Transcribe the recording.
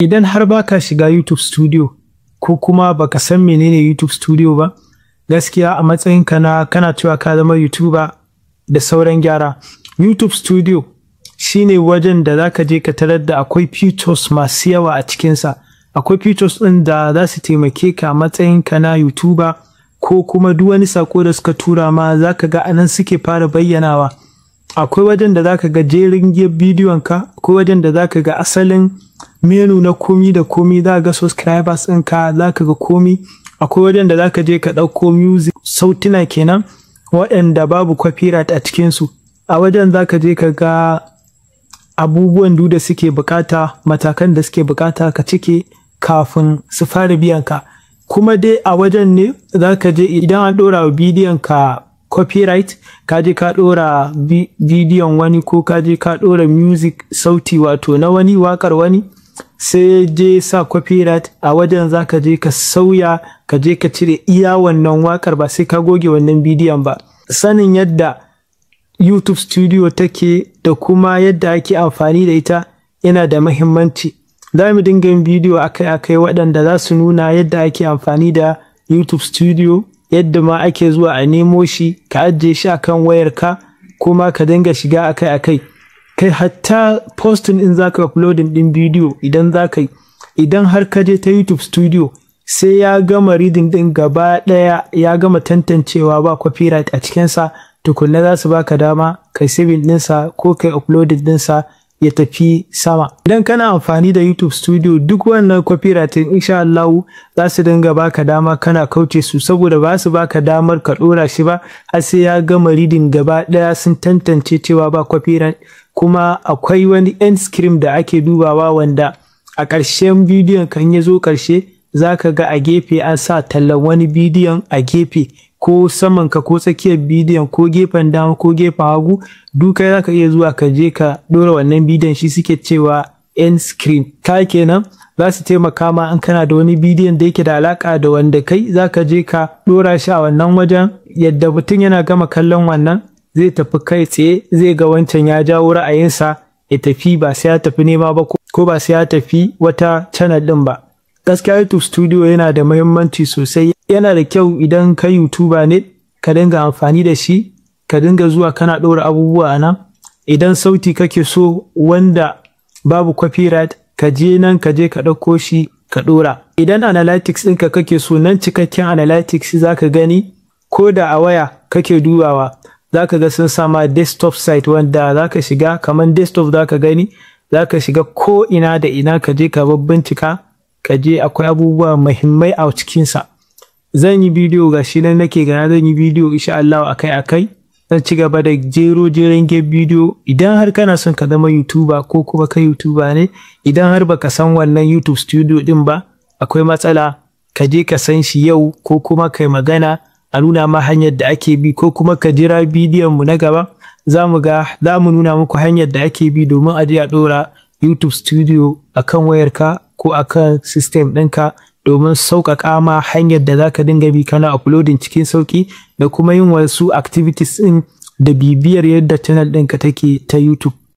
Idan har baka shiga YouTube Studio ko kuma baka san menene YouTube Studio ba, gaskiya a matsayinka na kana cewa ka zama YouTuber da sauran gyara. YouTube Studio shine wajen da zaka je ka tarar da akwai features masu yawa a cikinsa. Akwai features ɗin da za su taimake ka a matsayinka na YouTuber, ko kuma duk wani sako da suka tura ma zaka ga anan suke fara bayyanawa. Akwai wajen da zaka ga jerin bidiyonka, akwai wajen da zaka ga asalin menu na komi da komi, za ga subscribers ɗinka, zaka ga komi. Akwai wajen da zaka je ka ɗauko music, sautuna kenan waɗanda babu copyright a cikinsu. A wajen zaka je ka ga abubuwan da suke bukata, matakan da suke bukata ka cike kafin su fara biyan ka. Kuma dai a wajen ne zaka je idan an ɗora wa bidiyon ka copyright, ka je ka ɗora bidiyon wani ko ka je ka ɗora music sauti wato na wani wakar wani, sai je sa copyright, a wajen zaka je ka sauya, ka je ka cire iya wannan wakar, ba sai ka goge wannan bidiyon ba. Sanin yadda YouTube Studio take da kuma yadda ake amfani da ita yana da muhimmanci. Za mu dinga yin bidiyo akai-akai waɗanda za su nuna yadda ake amfani da YouTube Studio, yadda ma ake zuwa a nemo shi, ka ajiye shi akan wayarka, kuma ka dinga shiga akai-akai. Kai hatta posting in zaka uploading din bidiyo idan zaka yi, idan har ka je ta YouTube Studio sai ya gama reading din gaba ɗaya, ya gama tantancewa ba copyright a cikinsa, tukunna za su baka dama kai saving ɗinsa ko kai uploading ɗinsa ya tafi sama. Idan kana amfani da YouTube Studio, duk wannan copyright insha Allahu za su dinga baka dama kana kauce su, saboda ba su baka damar ka ɗora shi ba har sai ya gama reading gaba ɗaya sun tantance cewa ba copyright. Kuma akwai wani end screen da ake dubawa wanda a ƙarshen bidiyon kan ya zo ƙarshe za ka ga a gefe an sa tallan wani bidiyon a gefe, ko saman ka ko tsakiyar bidiyon ko gefen dama ko gefen hagu, duka za ka iya zuwa ka je ka ɗora wannan bidiyon, shi suke cewa end screen. Ka kenan za su taimaka ma in kana da wani bidiyon da yake da alaka da wanda kai, za ka je ka ɗora shi a wannan wajen, yadda mutum yana gama kallon wannan zai tafi kai tsaye, zai ga wancan ya jawo ra'ayinsa ya tafi, ba sai ya tafi nema ba ko ba sai ya tafi wata channel ɗin ba. Gaskiya YouTube Studio yana da muhimmanci sosai. Yana da kyau idan kai YouTuber ne ka dinga amfani da shi, ka dinga zuwa kana ɗora abubuwa a nan. Idan sauti kake so wanda babu copyright, ka je nan ka je ka ɗauko shi ka ɗora. Idan analytics ɗinka kake so, nan cikakken analytics za ka gani, ko da a waya kake dubawa za ka ga sun sama desktop site wanda za ka shiga, kamar desktop za ka gani, za ka shiga ko ina da ina ka je ka bincika, ka je akwai abubuwa muhimmai a cikinsa. Zan yi bidiyo ga shi nan nake gana, zan yi bidiyo insha Allah akai-akai. Zan ci gaba da jeren bidiyo. Idan har kana son ka zama YouTuber ko kuma kai YouTuber ne, idan har baka san wannan YouTube Studio din ba, akwai matsala, ka je ka san shi yau, ko kuma kai magana a nuna ma hanyar da ake bi, ko kuma ka jira bidiyon mu na gaba, za mu nuna muku hanyar da ake bi domin a je a ɗora YouTube Studio akan wayarka ko akan system ɗinka, domin sauƙaƙa ma hanyar da za ka dinga bi kana uploading cikin sauƙi, da kuma yin wasu activities ɗin da bibiyar yadda channel ɗinka take ta YouTube.